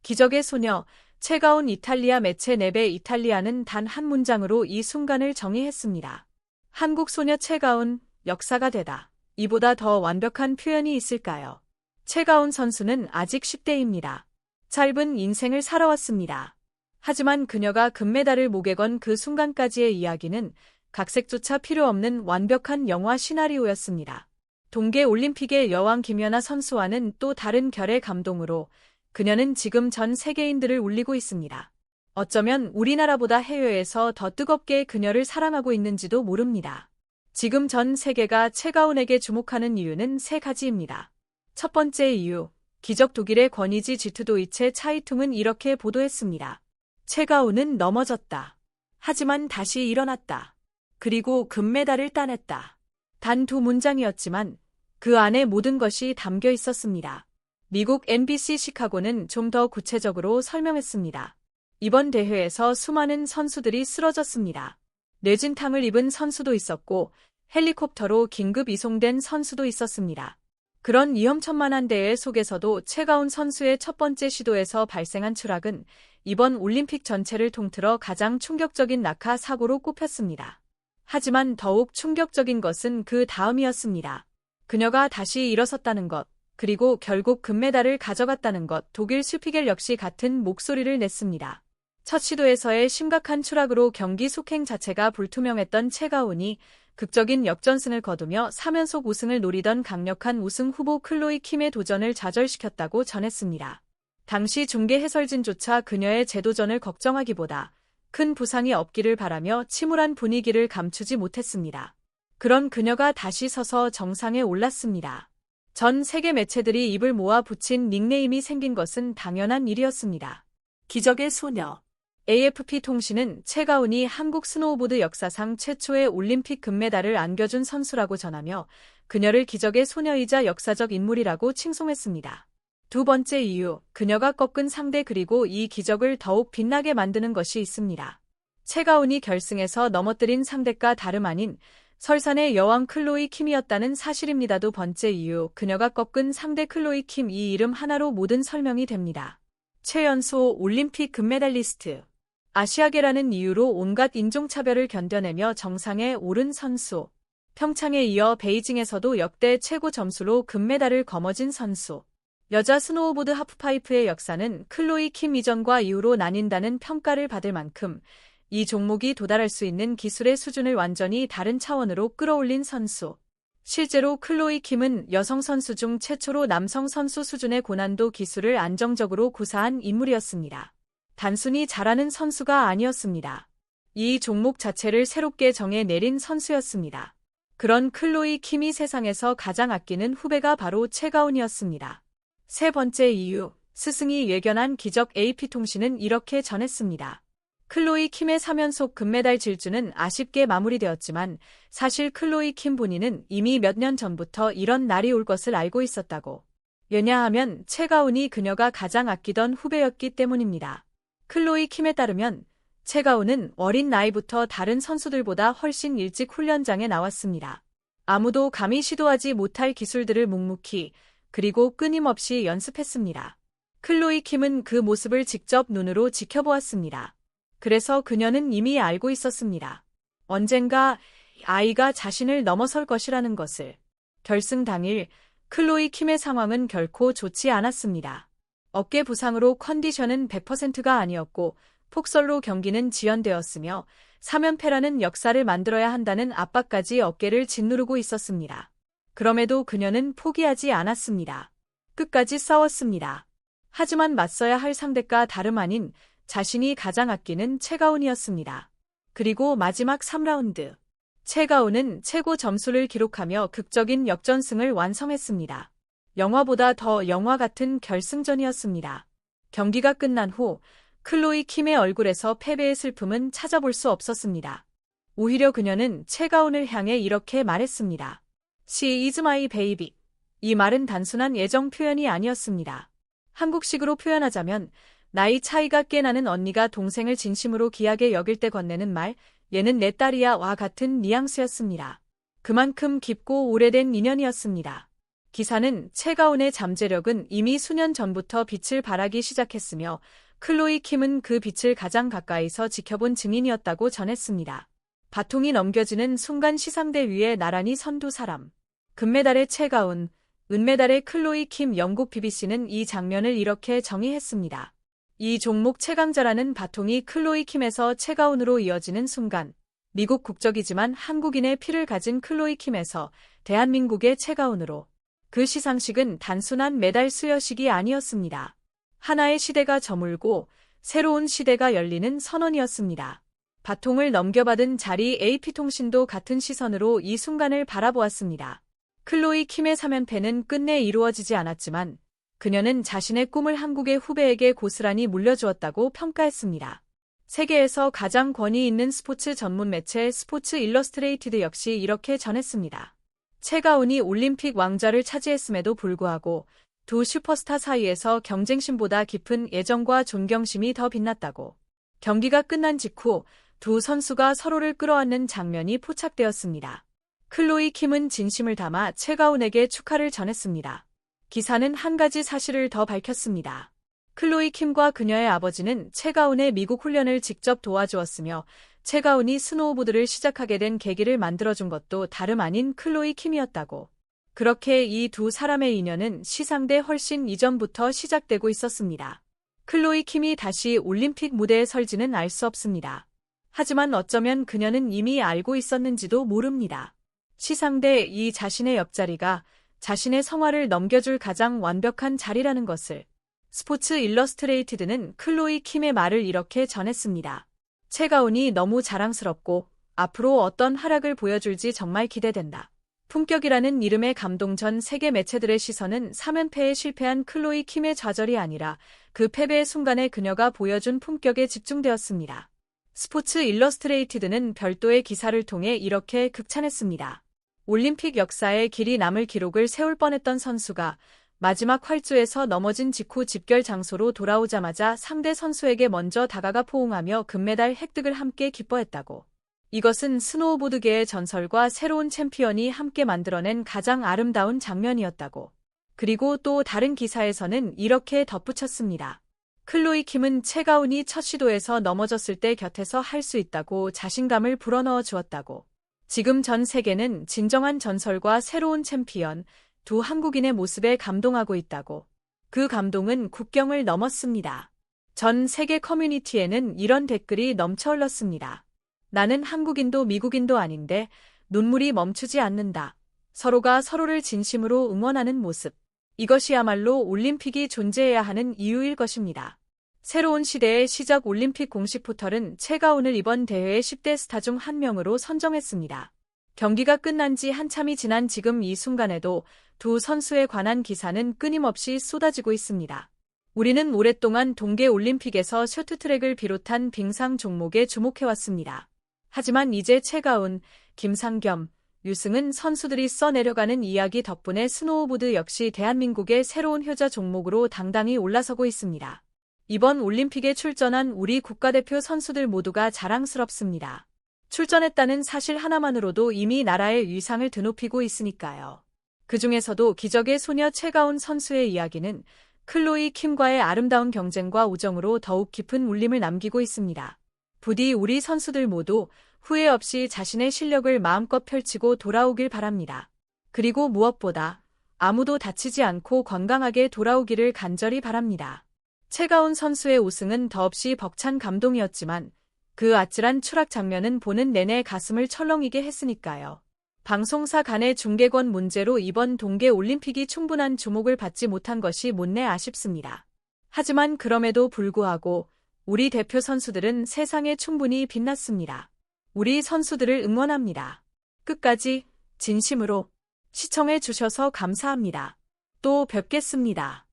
기적의 소녀, 채가온 이탈리아 매체 네베 이탈리아는 단 한 문장으로 이 순간을 정의했습니다. 한국 소녀 채가온, 역사가 되다. 이보다 더 완벽한 표현이 있을까요? 채가온 선수는 아직 10대입니다. 짧은 인생을 살아왔습니다. 하지만 그녀가 금메달을 목에 건 그 순간까지의 이야기는 각색조차 필요 없는 완벽한 영화 시나리오였습니다. 동계 올림픽의 여왕 김연아 선수와는 또 다른 결의 감동으로 그녀는 지금 전 세계인들을 울리고 있습니다. 어쩌면 우리나라보다 해외에서 더 뜨겁게 그녀를 사랑하고 있는지도 모릅니다. 지금 전 세계가 채가온에게 주목하는 이유는 세 가지입니다. 첫 번째 이유, 기적 독일의 권위지 지투도이체 차이퉁은 이렇게 보도했습니다. 채가온은 넘어졌다. 하지만 다시 일어났다. 그리고 금메달을 따냈다. 단 두 문장이었지만 그 안에 모든 것이 담겨 있었습니다. 미국 NBC 시카고는 좀 더 구체적으로 설명했습니다. 이번 대회에서 수많은 선수들이 쓰러졌습니다. 뇌진탕을 입은 선수도 있었고 헬리콥터로 긴급 이송된 선수도 있었습니다. 그런 위험천만한 대회 속에서도 채가온 선수의 첫 번째 시도에서 발생한 추락은 이번 올림픽 전체를 통틀어 가장 충격적인 낙하 사고로 꼽혔습니다. 하지만 더욱 충격적인 것은 그 다음이었습니다. 그녀가 다시 일어섰다는 것, 그리고 결국 금메달을 가져갔다는 것. 독일 슈피겔 역시 같은 목소리를 냈습니다. 첫 시도에서의 심각한 추락으로 경기 속행 자체가 불투명했던 채가온이 극적인 역전승을 거두며 3연속 우승을 노리던 강력한 우승 후보 클로이 킴의 도전을 좌절시켰다고 전했습니다. 당시 중계 해설진조차 그녀의 재도전을 걱정하기보다 큰 부상이 없기를 바라며 침울한 분위기를 감추지 못했습니다. 그런 그녀가 다시 서서 정상에 올랐습니다. 전 세계 매체들이 입을 모아 붙인 닉네임이 생긴 것은 당연한 일이었습니다. 기적의 소녀. AFP 통신은 채가온이 한국 스노우보드 역사상 최초의 올림픽 금메달을 안겨준 선수라고 전하며 그녀를 기적의 소녀이자 역사적 인물이라고 칭송했습니다. 두 번째 이유, 그녀가 꺾은 상대 그리고 이 기적을 더욱 빛나게 만드는 것이 있습니다. 채가온이 결승에서 넘어뜨린 상대가 다름 아닌 설산의 여왕 클로이 킴이었다는 사실입니다. 두 번째 이유, 그녀가 꺾은 상대 클로이 킴. 이 이름 하나로 모든 설명이 됩니다. 최연소 올림픽 금메달리스트. 아시아계라는 이유로 온갖 인종차별을 견뎌내며 정상에 오른 선수. 평창에 이어 베이징에서도 역대 최고 점수로 금메달을 거머쥔 선수. 여자 스노우보드 하프파이프의 역사는 클로이 킴 이전과 이후로 나뉜다는 평가를 받을 만큼 이 종목이 도달할 수 있는 기술의 수준을 완전히 다른 차원으로 끌어올린 선수. 실제로 클로이 킴은 여성 선수 중 최초로 남성 선수 수준의 고난도 기술을 안정적으로 구사한 인물이었습니다. 단순히 잘하는 선수가 아니었습니다. 이 종목 자체를 새롭게 정해 내린 선수였습니다. 그런 클로이 킴이 세상에서 가장 아끼는 후배가 바로 채가온이었습니다. 세 번째 이유, 스승이 예견한 기적. AP통신은 이렇게 전했습니다. 클로이 킴의 3연속 금메달 질주는 아쉽게 마무리되었지만 사실 클로이 킴 본인은 이미 몇 년 전부터 이런 날이 올 것을 알고 있었다고. 왜냐하면 채가온이 그녀가 가장 아끼던 후배였기 때문입니다. 클로이 킴에 따르면 채가온은 어린 나이부터 다른 선수들보다 훨씬 일찍 훈련장에 나왔습니다. 아무도 감히 시도하지 못할 기술들을 묵묵히 그리고 끊임없이 연습했습니다. 클로이 킴은 그 모습을 직접 눈으로 지켜보았습니다. 그래서 그녀는 이미 알고 있었습니다. 언젠가 아이가 자신을 넘어설 것이라는 것을. 결승 당일 클로이 킴의 상황은 결코 좋지 않았습니다. 어깨 부상으로 컨디션은 100%가 아니었고 폭설로 경기는 지연되었으며 3연패라는 역사를 만들어야 한다는 압박까지 어깨를 짓누르고 있었습니다. 그럼에도 그녀는 포기하지 않았습니다. 끝까지 싸웠습니다. 하지만 맞서야 할 상대가 다름 아닌 자신이 가장 아끼는 채가온이었습니다. 그리고 마지막 3라운드. 채가온은 최고 점수를 기록하며 극적인 역전승을 완성했습니다. 영화보다 더 영화 같은 결승전이었습니다. 경기가 끝난 후 클로이 킴의 얼굴에서 패배의 슬픔은 찾아볼 수 없었습니다. 오히려 그녀는 채가온을 향해 이렇게 말했습니다. She is my baby. 이 말은 단순한 애정 표현이 아니었습니다. 한국식으로 표현하자면 나이 차이가 꽤 나는 언니가 동생을 진심으로 귀하게 여길 때 건네는 말, 얘는 내 딸이야 와 같은 뉘앙스였습니다. 그만큼 깊고 오래된 인연이었습니다. 기사는 최가운의 잠재력은 이미 수년 전부터 빛을 발하기 시작했으며 클로이 킴은 그 빛을 가장 가까이서 지켜본 증인이었다고 전했습니다. 바통이 넘겨지는 순간 시상대 위에 나란히 선 두 사람. 금메달의 최가운, 은메달의 클로이 킴. 영국 BBC는 이 장면을 이렇게 정의했습니다. 이 종목 최강자라는 바통이 클로이 킴에서 최가운으로 이어지는 순간, 미국 국적이지만 한국인의 피를 가진 클로이 킴에서 대한민국의 최가운으로. 그 시상식은 단순한 메달 수여식이 아니었습니다. 하나의 시대가 저물고 새로운 시대가 열리는 선언이었습니다. 바통을 넘겨받은 자리 AP통신도 같은 시선으로 이 순간을 바라보았습니다. 클로이 킴의 3연패는 끝내 이루어지지 않았지만 그녀는 자신의 꿈을 한국의 후배에게 고스란히 물려주었다고 평가했습니다. 세계에서 가장 권위 있는 스포츠 전문 매체 스포츠 일러스트레이티드 역시 이렇게 전했습니다. 최가운이 올림픽 왕좌를 차지했음에도 불구하고 두 슈퍼스타 사이에서 경쟁심보다 깊은 애정과 존경심이 더 빛났다고. 경기가 끝난 직후 두 선수가 서로를 끌어안는 장면이 포착되었습니다. 클로이 킴은 진심을 담아 최가운에게 축하를 전했습니다. 기사는 한 가지 사실을 더 밝혔습니다. 클로이 킴과 그녀의 아버지는 최가운의 미국 훈련을 직접 도와주었으며 최가운이 스노우보드를 시작하게 된 계기를 만들어준 것도 다름 아닌 클로이 킴이었다고. 그렇게 이 두 사람의 인연은 시상대 훨씬 이전부터 시작되고 있었습니다. 클로이 킴이 다시 올림픽 무대에 설지는 알 수 없습니다. 하지만 어쩌면 그녀는 이미 알고 있었는지도 모릅니다. 시상대 이 자신의 옆자리가 자신의 성화를 넘겨줄 가장 완벽한 자리라는 것을. 스포츠 일러스트레이티드는 클로이 킴의 말을 이렇게 전했습니다. 최가운이 너무 자랑스럽고 앞으로 어떤 활약을 보여줄지 정말 기대된다. 품격이라는 이름의 감동. 전 세계 매체들의 시선은 3연패에 실패한 클로이 킴의 좌절이 아니라 그 패배의 순간에 그녀가 보여준 품격에 집중되었습니다. 스포츠 일러스트레이티드는 별도의 기사를 통해 이렇게 극찬했습니다. 올림픽 역사에 길이 남을 기록을 세울 뻔했던 선수가 마지막 활주에서 넘어진 직후 집결 장소로 돌아오자마자 상대 선수에게 먼저 다가가 포옹하며 금메달 획득을 함께 기뻐했다고. 이것은 스노우보드계의 전설과 새로운 챔피언이 함께 만들어낸 가장 아름다운 장면이었다고. 그리고 또 다른 기사에서는 이렇게 덧붙였습니다. 클로이 킴은 최가운이 첫 시도에서 넘어졌을 때 곁에서 할 수 있다고 자신감을 불어넣어 주었다고. 지금 전 세계는 진정한 전설과 새로운 챔피언, 두 한국인의 모습에 감동하고 있다고. 그 감동은 국경을 넘었습니다. 전 세계 커뮤니티에는 이런 댓글이 넘쳐 흘렀습니다. 나는 한국인도 미국인도 아닌데 눈물이 멈추지 않는다. 서로가 서로를 진심으로 응원하는 모습. 이것이야말로 올림픽이 존재해야 하는 이유일 것입니다. 새로운 시대의 시작. 올림픽 공식 포털은 최가운을 이번 대회의 10대 스타 중 한 명으로 선정했습니다. 경기가 끝난 지 한참이 지난 지금 이 순간에도 두 선수에 관한 기사는 끊임없이 쏟아지고 있습니다. 우리는 오랫동안 동계올림픽에서 쇼트트랙을 비롯한 빙상 종목에 주목해왔습니다. 하지만 이제 최가운, 김상겸, 유승은 선수들이 써내려가는 이야기 덕분에 스노우보드 역시 대한민국의 새로운 효자 종목으로 당당히 올라서고 있습니다. 이번 올림픽에 출전한 우리 국가대표 선수들 모두가 자랑스럽습니다. 출전했다는 사실 하나만으로도 이미 나라의 위상을 드높이고 있으니까요. 그중에서도 기적의 소녀 최가운 선수의 이야기는 클로이 킴과의 아름다운 경쟁과 우정으로 더욱 깊은 울림을 남기고 있습니다. 부디 우리 선수들 모두 후회 없이 자신의 실력을 마음껏 펼치고 돌아오길 바랍니다. 그리고 무엇보다 아무도 다치지 않고 건강하게 돌아오기를 간절히 바랍니다. 최가운 선수의 우승은 더없이 벅찬 감동이었지만 그 아찔한 추락 장면은 보는 내내 가슴을 철렁이게 했으니까요. 방송사 간의 중계권 문제로 이번 동계올림픽이 충분한 주목을 받지 못한 것이 못내 아쉽습니다. 하지만 그럼에도 불구하고 우리 대표 선수들은 세상에 충분히 빛났습니다. 우리 선수들을 응원합니다. 끝까지 진심으로 시청해 주셔서 감사합니다. 또 뵙겠습니다.